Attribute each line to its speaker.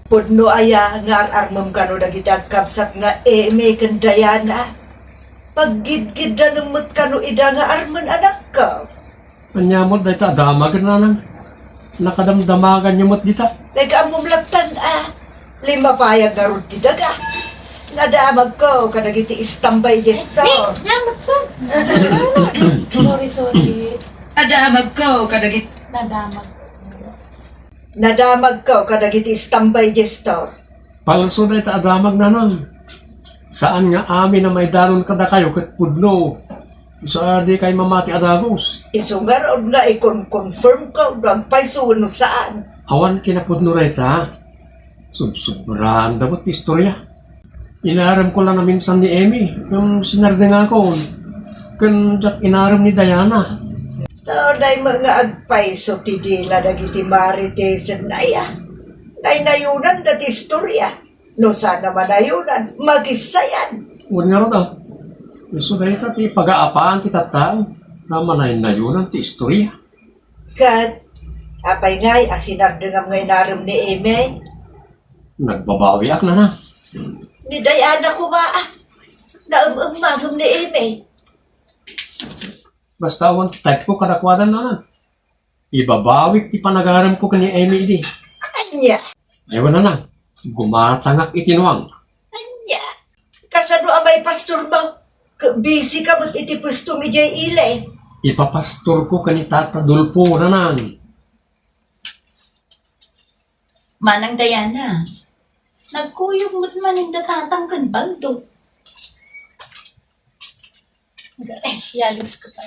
Speaker 1: Pudno aya nga ararmam kano dagiti agkabsat nga may kandayana. Paggidgid na numot kano ida nga arman anak ka.
Speaker 2: Anya mo, dahi ta, damag na nang. Nakadamdamagan niyo mo't dita.
Speaker 1: Nag-amom laptan Lima payag nga ron ti daga. Nadamag ko kadagiti istambay desto.
Speaker 3: Damat po. Sorry.
Speaker 1: Nadamag ko kadagiti
Speaker 3: Nadamag.
Speaker 1: Nadamag ko kadagiti istambay desto.
Speaker 2: Palso dahi ta, damag na nang. Saan nga amin na may daron kada kayo kat pudno. Sa di kay mamati adagos.
Speaker 1: Isungar o nga ikon-confirm ko nagpaiso no saan.
Speaker 2: Awan kinapudno reta. Sobrang dapat istorya. Inaram ko lang na minsan ni Amy, yung sinarde nga ko. Kan inaram ni Diana.
Speaker 1: Day mga agpaiso ti dila dagiti marites na iya. Day nayunan dati istorya. No sana manayunan, magisayan.
Speaker 2: Huwag nga rin gusto na ito, pag-aapaan kita tao. Naman na yun ang istorya.
Speaker 1: Kat, apay ngay, asinarde nga mga inaram ni Amy.
Speaker 2: Nagbabawi ak na.
Speaker 1: Ni Diana kumaa. Naumagam ni Amy.
Speaker 2: Basta awan, type ko kadakwadan na. Ibabawik ti panagaram ko kani Amy di.
Speaker 1: Anya,
Speaker 2: Ayaw na. Gumatangak itinuang.
Speaker 1: anya. Kasano amay pastor mo? Busy ka mo't itipusto mi jay ile.
Speaker 2: Ipapastor ko kani Tata Dulpo na nang.
Speaker 3: Manang Diana. Nagkuyog mo't maning datatang kan baldo. Yalis ko pa.